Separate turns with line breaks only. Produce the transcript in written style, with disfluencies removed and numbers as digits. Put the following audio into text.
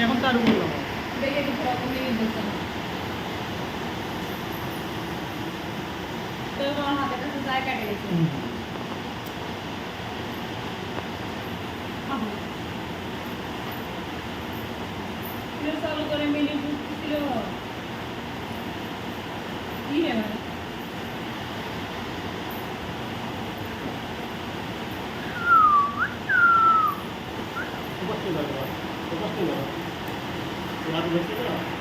এখন তার উপর লাগাও।
দেখে কিছু রকম নিয়ে দিচ্ছে না তো আমার হাতের কাছে যায় কেটে গেছে চালু করে মেনে বুঝতেছিল কি রে মানে
Coba sih lah, coba sih lah. Lalu besok lah.